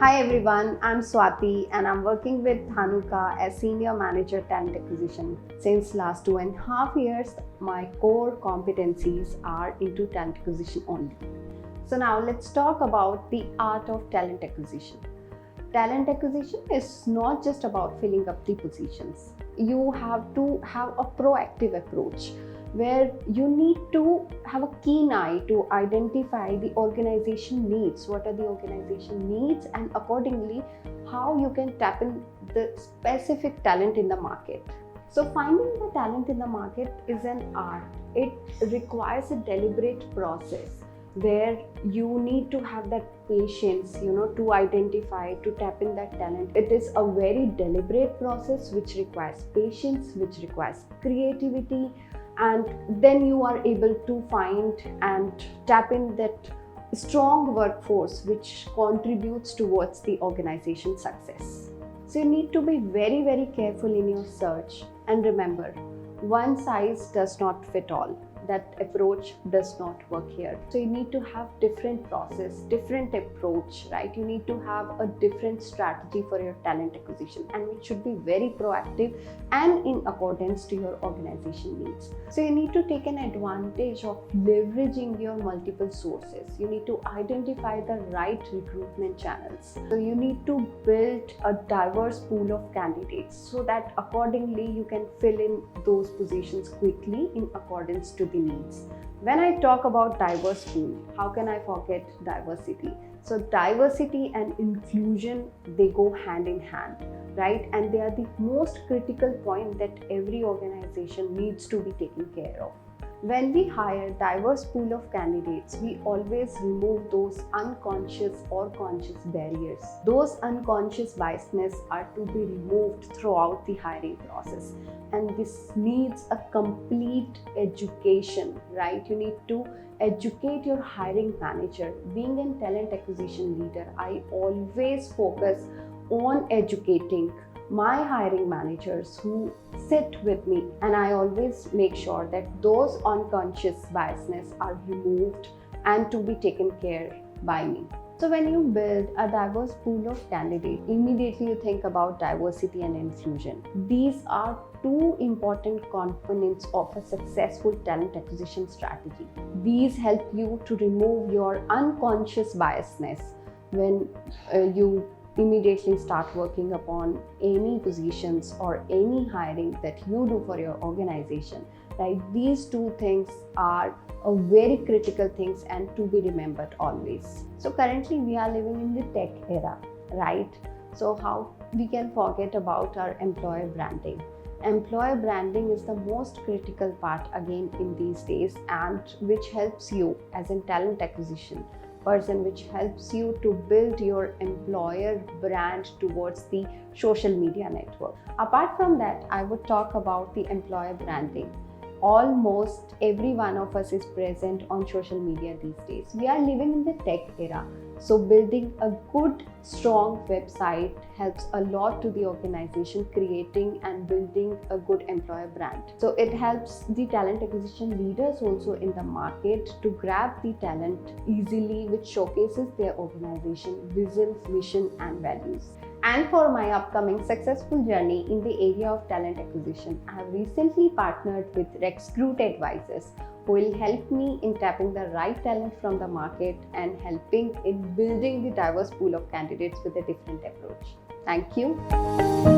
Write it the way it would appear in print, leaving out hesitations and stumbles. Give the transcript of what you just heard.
Hi everyone, I'm Swati and I'm working with Dhanuka as Senior Manager Talent Acquisition. Since last 2.5 years, my core competencies are into talent acquisition only. So now let's talk about the art of talent acquisition. Talent acquisition is not just about filling up the positions. You have to have a proactive approach where you need to have a keen eye to identify the organization needs, what are the organization needs, and accordingly how you can tap in the specific talent in the market. So finding the talent in the market is an art. It requires a deliberate process where you need to have that patience, to identify, to tap in that talent. It is a very deliberate process which requires patience, which requires creativity, and then you are able to find and tap in that strong workforce which contributes towards the organization's success. So you need to be very, very careful in your search, and remember, one size does not fit all. That approach does not work here. So you need to have different process, different approach, right? You need to have a different strategy for your talent acquisition, and it should be very proactive and in accordance to your organization needs. So you need to take an advantage of leveraging your multiple sources. You need to identify the right recruitment channels. So you need to build a diverse pool of candidates so that accordingly you can fill in those positions quickly in accordance to the needs. When I talk about diverse pool, how can I forget diversity? So diversity and inclusion, they go hand in hand, right? And they are the most critical point that every organization needs to be taken care of. When we hire diverse pool of candidates, we always remove those unconscious or conscious barriers. Those unconscious biasness are to be removed throughout the hiring process. And this needs a complete education, right? You need to educate your hiring manager. Being a talent acquisition leader, I always focus on educating my hiring managers who sit with me, and I always make sure that those unconscious biasness are removed and to be taken care by me. So when you build a diverse pool of candidates, immediately you think about diversity and inclusion. These are two important components of a successful talent acquisition strategy. These help you to remove your unconscious biasness when you immediately start working upon any positions or any hiring that you do for your organization, right? These two things are a very critical things and to be remembered always. So currently we are living in the tech era, right? So how we can forget about our employer branding? Employer branding is the most critical part again in these days, and which helps you as a talent acquisition person, which helps you to build your employer brand towards the social media network. Apart from that, I would talk about the employer branding. Almost every one of us is present on social media these days. We are living in the tech era. So building a good, strong website helps a lot to the organization creating and building a good employer brand. So it helps the talent acquisition leaders also in the market to grab the talent easily, which showcases their organization vision, mission, and values. And for my upcoming successful journey in the area of talent acquisition, I have recently partnered with Rxcruit Advisors, who will help me in tapping the right talent from the market and helping in building the diverse pool of candidates with a different approach. Thank you.